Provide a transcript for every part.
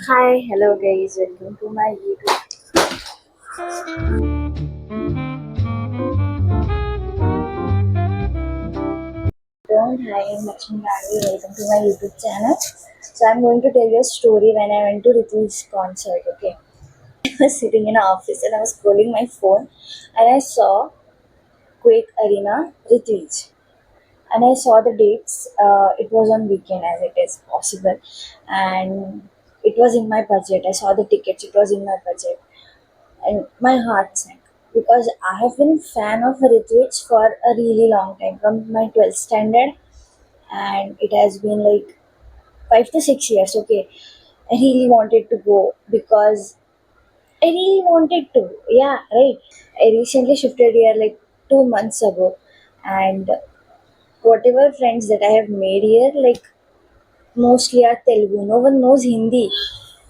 Hi, hello guys, welcome to my YouTube. Hi, I'm Lakshmi Gandhi. Welcome to my YouTube channel. So I'm going to tell you a story when I went to Ritu's concert. Okay, I was sitting in an office and I was scrolling my phone, and I saw Quake Arena Rituj, and I saw the dates. It was on weekend as it is possible, and it was in my budget. I saw the tickets. It was in my budget, and my heart sank because I have been fan of Ritwik for a really long time from my 12th standard, and it has been like 5 to 6 years. Okay, I really wanted to go because I really wanted to. Yeah, right. I recently shifted here like 2 months ago, and whatever friends that I have made here, like mostly are Telugu. No one knows Hindi.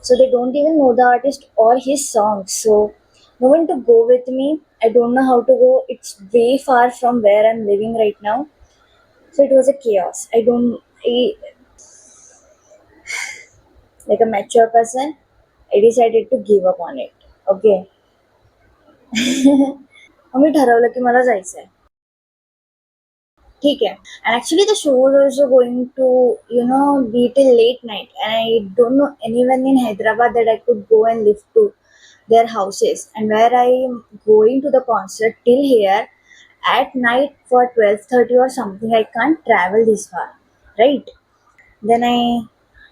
So they don't even know the artist or his songs. So no one to go with me. I don't know how to go. It's way far from where I'm living right now. So it was a chaos. Like a mature person, I decided to give up on it. Okay. मग मी ठरवलं की मला जायचं आहे. ठीक आहे. And actually the show was also going to, be till late night. And I don't know anyone in Hyderabad that I could go and live to their houses. And where I am going to the concert till here at night for 12:30 or something, I can't travel this far. Right? Then I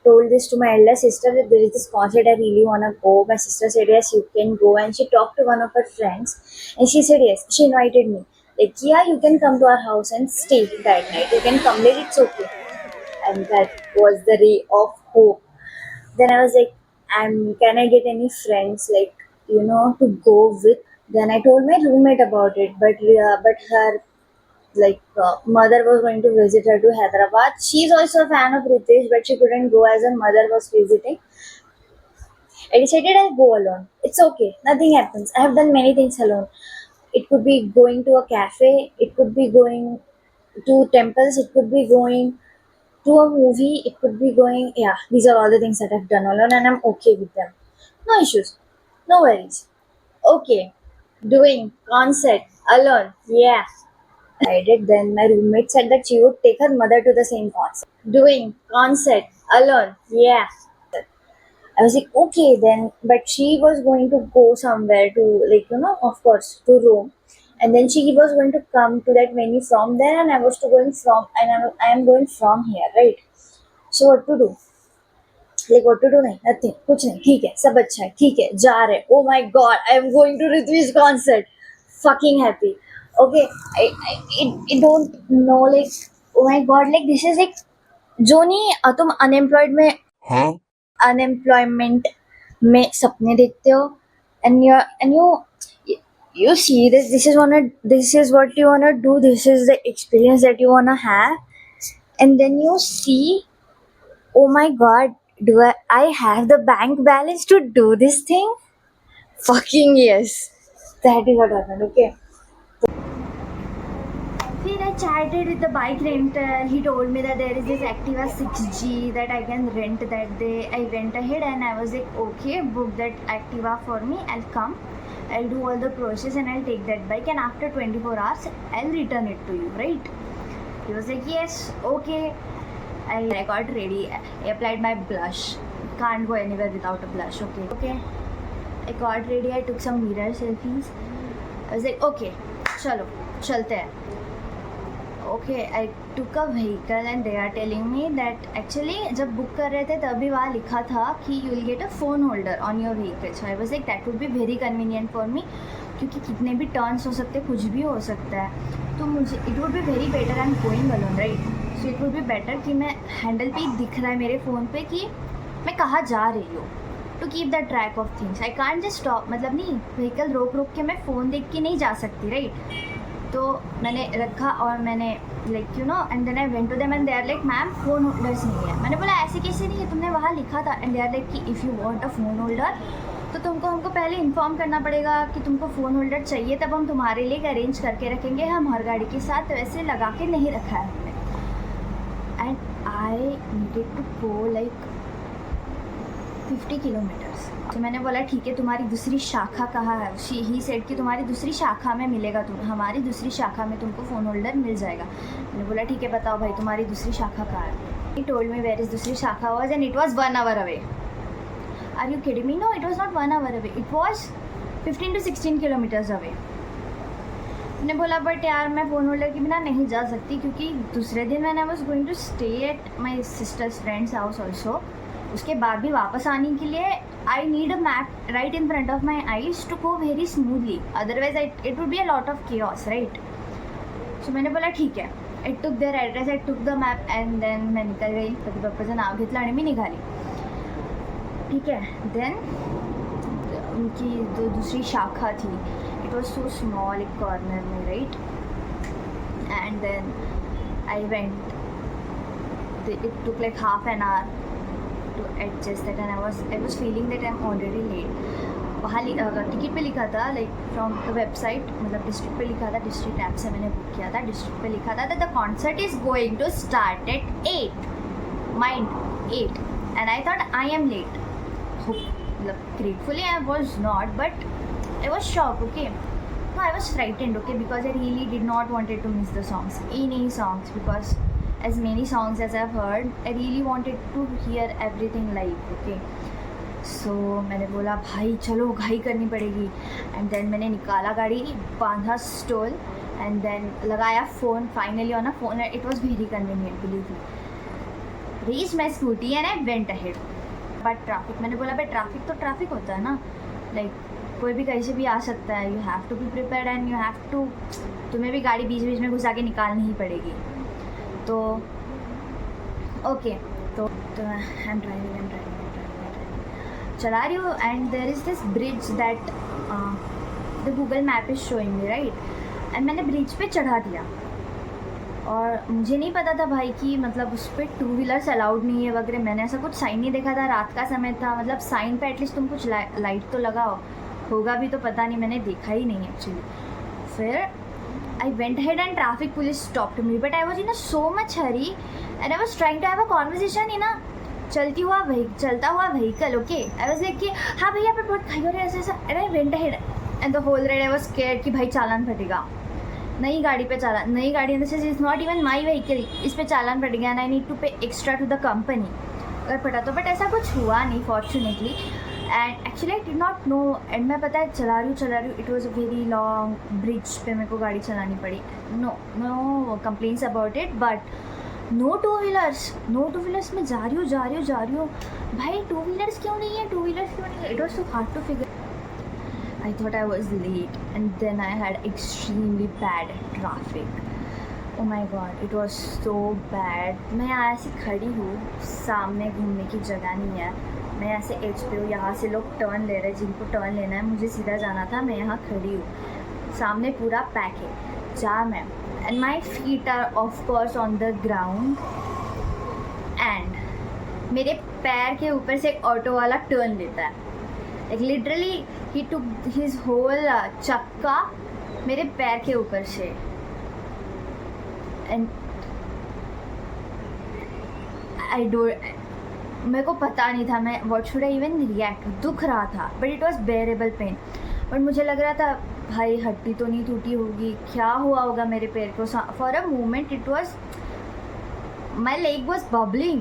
told this to my elder sister that there is this concert I really wanna go. My sister said yes, you can go, and she talked to one of her friends, and she said yes. She invited me. Like yeah, you can come to our house and stay that night. You can come there. It's okay. And that was the ray of hope. Then I was like, can I get any friends like to go with? Then I told my roommate about it, but her mother was going to visit her to Hyderabad. She's also a fan of Ritesh, but she couldn't go as her mother was visiting. I decided I'll go alone. It's okay. Nothing happens. I have done many things alone. It could be going to a cafe. It could be going to temples. It could be going to a movie. It could be going. Yeah, these are all the things that I've done alone, and I'm okay with them. No issues. No worries. Okay. Doing concert alone. Yeah. I did. Then my roommate said that she would take her mother to the same concert. Doing concert alone. Yeah. I was like, okay then. But she was going to go somewhere to, of course, to Rome. And then she was going to come to that venue from there, and I was to going from, and I am going from here, right? So what to do? Like what to do? नहीं, nothing. कुछ नहीं. ठीक है, सब अच्छा है. ठीक है, जा रहे. Oh my God, I am going to Ritvi's concert. Fucking happy. Okay, I don't know like oh my God, like this is like जो नहीं तुम अनएम्प्लॉयड में अनएम्प्लॉयमेंट में सपने देखते हो and you see this is what you wanna do, this is the experience that you wanna have, and then you see, oh my God, do I have the bank balance to do this thing? Fucking yes, that is what happened. Okay. Then I chatted with the bike rental. He told me that there is this Activa 6G that I can rent that day. I went ahead and I was like, okay, book that Activa for me. I'll come. I'll do all the process and I'll take that bike. And after 24 hours, I'll return it to you, right? He was like, yes, okay. I got ready. I applied my blush. Can't go anywhere without a blush, okay? Okay. I got ready. I took some mirror selfies. I was like, okay, chalo, chalte hai. Okay I took a vehicle and they are telling me that actually जब book कर रहे थे तभी वहाँ लिखा था कि you will get a phone holder on your vehicle. So I was like that would be very convenient for me, क्योंकि कितने भी टर्न्स हो सकते हैं, कुछ भी हो सकता है. तो मुझे it would be very better, I am going alone right. So it would be better कि मैं हैंडल पे ही दिख रहा है मेरे फ़ोन पे कि मैं कहाँ जा रही हूँ, to keep the track of things. I can't just stop, मतलब नहीं व्हीकल रोक रोक के मैं फ़ोन देख के नहीं जा सकती राइट. तो मैंने रखा और मैंने like and then I went to them and they are like ma'am phone holders नहीं है. मैंने बोला ऐसे कैसे नहीं है, तुमने वहाँ लिखा था. एंड दे आर लाइक कि if you want a phone holder तो तुमको हमको पहले इन्फॉर्म करना पड़ेगा कि तुमको फ़ोन होल्डर चाहिए, तब हम तुम्हारे लिए अरेंज करके रखेंगे. हम हर गाड़ी के साथ वैसे लगा के नहीं रखा है हमने. And I needed to go like 50 kilometres. तो मैंने बोला ठीक है, तुम्हारी दूसरी शाखा कहाँ है? ही सेड कि तुम्हारी दूसरी शाखा में मिलेगा, तुम हमारी दूसरी शाखा में तुमको फ़ोन होल्डर मिल जाएगा। मैंने बोला ठीक है, बताओ भाई तुम्हारी दूसरी शाखा कहाँ है? He told me where is दूसरी शाखा was and it was 1 hour away. Are you kidding me? No, it was not 1 hour away, it was 15 to 16 kilometres away. मैंने बोला बट यार मैं फ़ोन होल्डर के बिना नहीं जा सकती, क्योंकि दूसरे दिन मैंने was going to stay at my sister's friend's house also. उसके बाद भी वापस आने के लिए I need a map right in front of my eyes to go very smoothly, otherwise it would be a lot of chaos, right? So मैंने बोला ठीक है, I took their address, I took the map and then मैं निकल गई। पती पप्पाचं नाव घेतलं आणि मी निघाली, ठीक है। देन उनकी जो दूसरी शाखा थी, इट वॉज सो स्मॉल, एक कॉर्नर में, right? And then I went, it took like half an hour to adjust that, and I was feeling that I'm already late। वहाँ टिकट पे लिखा था लाइक फ्रॉम द वेबसाइट, मतलब district पे लिखा था, डिस्ट्रिक्ट ऐप से मैंने बुक किया था, डिस्ट्रिक्ट पे लिखा था the concert is going to start at 8, mind 8, and I thought I am late. मतलब gratefully I was not, but I was shocked, okay? No, I was frightened, okay, because I really did not wanted to miss the songs, any songs, because as many songs as I've heard, I really wanted to hear everything live, okay? So मैंने बोला भाई चलो घाई करनी पड़ेगी, and then मैंने निकाला गाड़ी, बांधा स्टॉल, एंड देन लगाया phone, finally on a phone, it was very convenient, believe me. Reach my scooty and I went ahead. But traffic, मैंने बोला भाई ट्रैफिक तो ट्रैफिक होता है ना, लाइक कोई भी कहीं से भी आ सकता है, you have to be prepared and you have to, तुम्हें भी गाड़ी बीच बीच में घुसा के निकालनी ही पड़ेगी। तो ओके, तो आई एम ड्राइविंग चला रही हूँ, and there is this bridge that the Google map is showing me, right? And मैंने ब्रिज पे चढ़ा दिया, और मुझे नहीं पता था भाई कि मतलब उस पर 2 व्हीलर्स अलाउड नहीं है वगैरह। मैंने ऐसा कुछ साइन नहीं देखा था, रात का समय था, मतलब साइन पे एटलीस्ट तुम कुछ लाइट तो लगाओ, होगा भी तो पता नहीं, मैंने देखा ही नहीं एक्चुअली। फिर I went head and traffic police stopped me, but I was in a so much hurry and I was trying to have a conversation in a चलता हुआ vehicle, okay? I was like कि हाँ भैया पर बहुत खाई हो रही है, ऐसा ऐसा, and I went head and the whole ride I was scared कि भाई चालान फटेगा, नई गाड़ी पे चालान, नई गाड़ी in the sense is not even my vehicle, इस पे चालान पड़ गया and I need to pay extra to the company, अगर पटा तो। बट ऐसा कुछ हुआ नहीं fortunately, and actually I did not know, and मैं पता है चला रही हूँ, it was a very long bridge पे मेरे को गाड़ी चलानी पड़ी। No complaints about it, but no two wheelers में जा रही हूँ भाई, 2 व्हीलर्स क्यों नहीं है, it was so hard to figure. I thought I was late, and then I had extremely bad traffic. Oh my god, it was so bad. मैं यहाँ ऐसे खड़ी हूँ, सामने घूमने की जगह नहीं है, मैं ऐसे एज पे हूँ, यहाँ से लोग टर्न ले रहे हैं, जिनको टर्न लेना है, मुझे सीधा जाना था, मैं यहाँ खड़ी हूँ, सामने पूरा पैक है, जाम है, and my feet are of course on the ground, and मेरे पैर के ऊपर से एक ऑटो वाला टर्न लेता है, like literally he took his whole चक्का मेरे पैर के ऊपर से, and मेरे को पता नहीं था मैं what should I even react, दुख रहा था, but it was bearable pain, but मुझे लग रहा था भाई हड्डी तो नहीं टूटी होगी, क्या हुआ होगा मेरे पैर को। for a moment it was, my leg was bubbling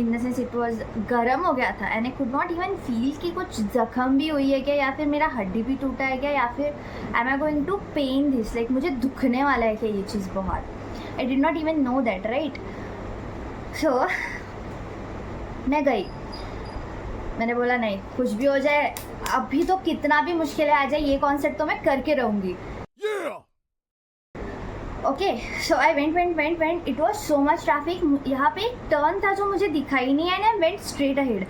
in the sense it was गर्म हो गया था, and I could not even feel कि कुछ जख्म भी हुई है क्या, या फिर मेरा हड्डी भी टूटा है क्या, या फिर am I going to pain this, like मुझे दुखने वाला है क्या ये चीज़ बहुत। I did not even know that, right? So मैं गई, मैंने बोला नहीं कुछ भी हो जाए, अभी तो कितना भी मुश्किल आ जाए, ये कॉन्सर्ट तो मैं करके रहूँगी। Okay, so I went, it was so much traffic, यहाँ पे एक टर्न था जो मुझे दिखाई नहीं है, and I went straight ahead,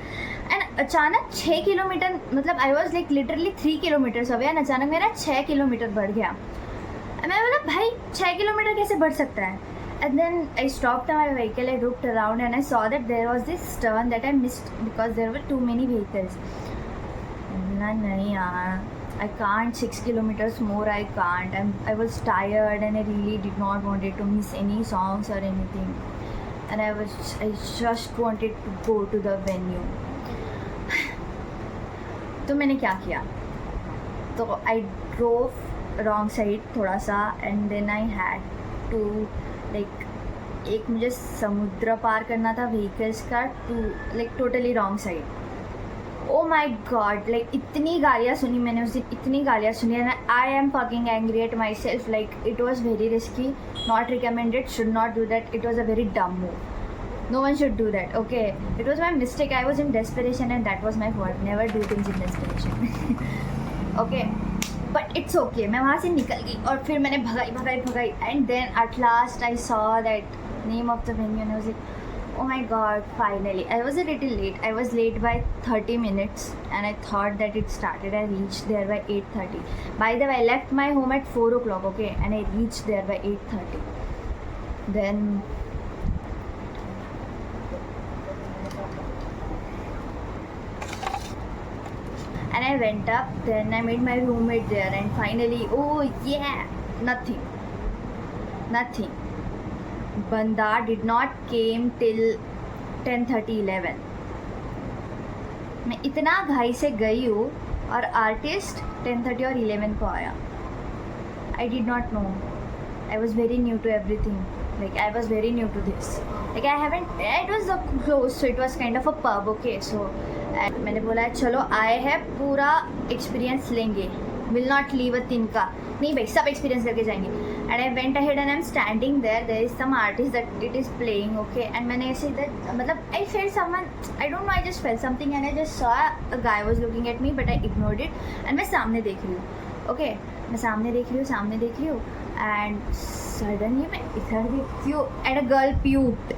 and अचानक 6 किलोमीटर, मतलब आई was like literally 3 kilometres away, and अचानक मेरा 6 किलोमीटर बढ़ गया। मैं बोला भाई 6 किलोमीटर कैसे बढ़ सकता है, and then I stopped my vehicle, I looked around and I saw that there was this turn that I missed because there were too many vehicles. नहीं यार, I can't, 6 kilometers more I can't. I was tired and I really did not wanted to miss any songs or anything, and I just wanted to go to the venue. तो मैंने क्या किया, तो I drove wrong side थोड़ा सा, and then I had to like, एक मुझे समुद्र पार करना था व्हीकल्स का, to like totally wrong side. Oh my god, like इतनी गालियाँ सुनी मैंने उस दिन, इतनी गालियाँ सुनी, and I am fucking angry at myself, like it was very risky, not recommended, should not do that, it was a very dumb move, no one should do that. Okay, it was my mistake, I was in desperation and that was my fault, never do things in desperation. Okay, but it's okay, मैं वहाँ से निकल गई और फिर मैंने भगाई and then at last I saw that name of the venue and I was like, oh my god, finally. I was a little late, I was late by 30 minutes and I thought that it started, I reached there by 8:30. By the way, I left my home at 4 o'clock, okay, and I reached there by 8:30. Then and I went up, then I made my roommate there and finally, oh yeah, nothing. Banda did not came till 10:30, 11. मैं इतना घाई से गई हूँ और artist 10:30 और 11 को आया. I did not know. I was very new to everything. Like I was very new to this. Like I haven't. It was close, so it was kind of a pub. Okay, so मैंने बोला चलो आए हैं, पूरा experience लेंगे, will not leave a तिनका, नहीं भाई सब एक्सपीरियंस करके जाएंगे. And I went ahead and I am standing there is some artist that it is playing. Okay, and मैंने ऐसे इधर मतलब I felt someone, I don't know, I just felt something and I just saw a guy was looking at me but I ignored it. And मैं सामने देख रही हूँ. Okay, मैं सामने देख रही हूँ एंड सडनली मैं इधर देखती हूँ and a girl puked.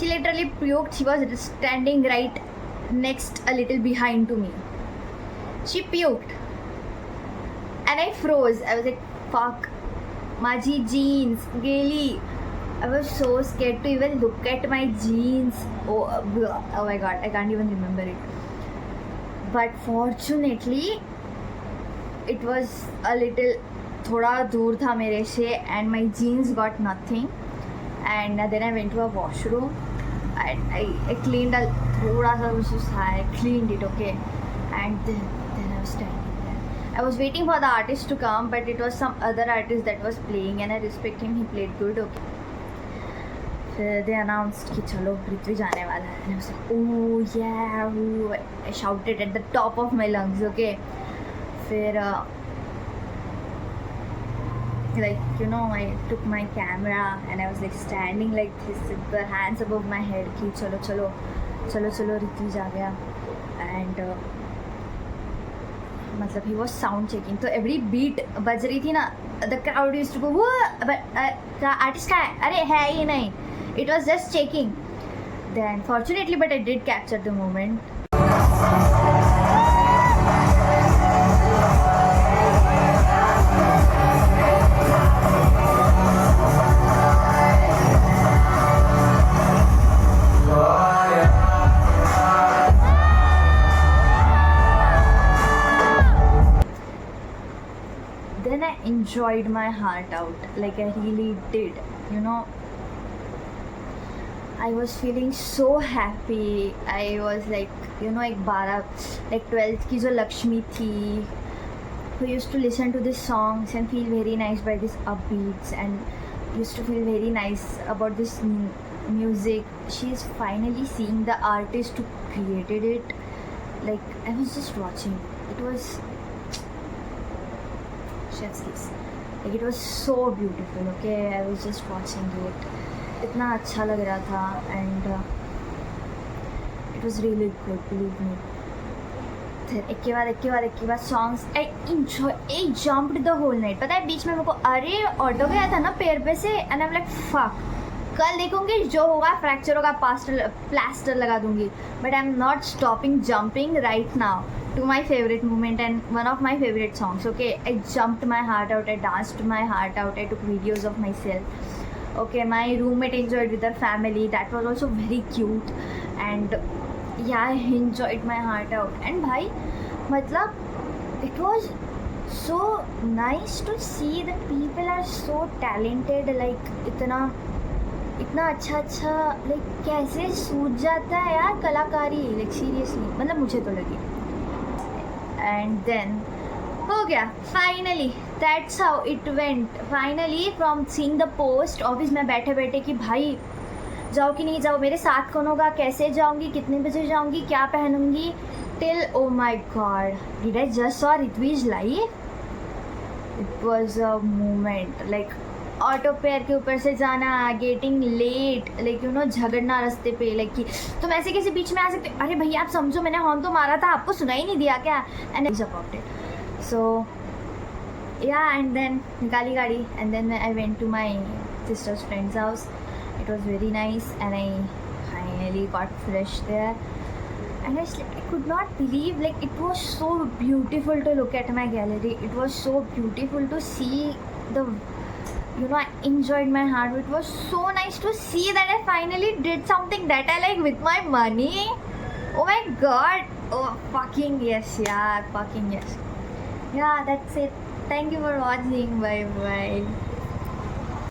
She literally puked. She was standing right next, a little behind to me. She puked and I froze. I was like, fuck, माझी jeans गेली. I was so scared to even look at my jeans. Oh my god, I can't even remember it. But fortunately it was a little, थोड़ा दूर था मेरे से, and my jeans got nothing. And then I went to a washroom and I cleaned थोड़ा सा I cleaned it, okay, and then I was standing there. I was waiting for the artist to come, but it was some other artist that was playing and I respect him, he played good, okay. फिर they announced कि चलो पृथ्वी जाने वाला है, and I was like, oh yeah, ooh. I shouted at the top of my lungs, okay. फिर like, you know, I took my camera and I was like standing like this with the hands above my head कि चलो ऋत्विज आ गया. And मतलब he was sound checking, तो every beat बज रही थी ना, the crowd used to go वो आर्टिस्ट का है, अरे है ही नहीं, it was just checking. Then fortunately but I did capture the moment. Then I enjoyed my heart out, like I really did, you know. I was feeling so happy. I was like, you know, एक 12th की जो लक्ष्मी थी, who used to listen to these songs and feel very nice by these upbeats and used to feel very nice about this music. She is finally seeing the artist who created it. Like I was just watching. It was chef's kiss. Like it was so beautiful, okay. I was just watching it. इतना अच्छा लग रहा था and it was really good, believe me. फिर एक के बाद songs I jumped the whole night. पता है बीच में मेरे को अरे ऑटो गया था ना पैर पे से and I'm like fuck, कल देखूंगी जो होगा, फ्रैक्चर होगा, प्लास्टर लगा दूंगी. But I'm not stopping jumping right now to my favorite moment and one of my favorite songs, okay. I jumped my heart out, I danced my heart out, I took videos of myself, okay. My roommate enjoyed with her family, that was also very cute. And yeah, I enjoyed my heart out. And bhai, matlab it was so nice to see that people are so talented, like इतना अच्छा like कैसे सूझ जाता है यार कलाकारी, like seriously, मतलब मुझे तो लगी. and then हो गया finally. That's how it went. Finally from seeing the post office में बैठे बैठे कि भाई जाओ कि नहीं जाओ, मेरे साथ कौन होगा, कैसे जाऊंगी, कितने बजे जाऊंगी, क्या पहनूंगी, till oh my god did I just saw Ritviz live. It was a moment like auto पेयर के ऊपर से जाना, getting late, like you know झगड़ना रास्ते पे, लाइक कि तुम ऐसे कैसे बीच में आ सकते, अरे भैया आप समझो मैंने हॉर्न तो मारा था, आपको सुना ही नहीं दिया क्या, and is about it. So yeah, and then nikali gaadi and then I went to my sister's friend's house. It was very nice and I finally got fresh there and I could not believe, like it was so beautiful to look at my gallery. It was so beautiful to see the, you know, I enjoyed my heart. It was so nice to see that I finally did something that I like with my money. Oh my god, oh fucking yes, yeah, fucking yes. Yeah, that's it. Thank you for watching. Bye bye.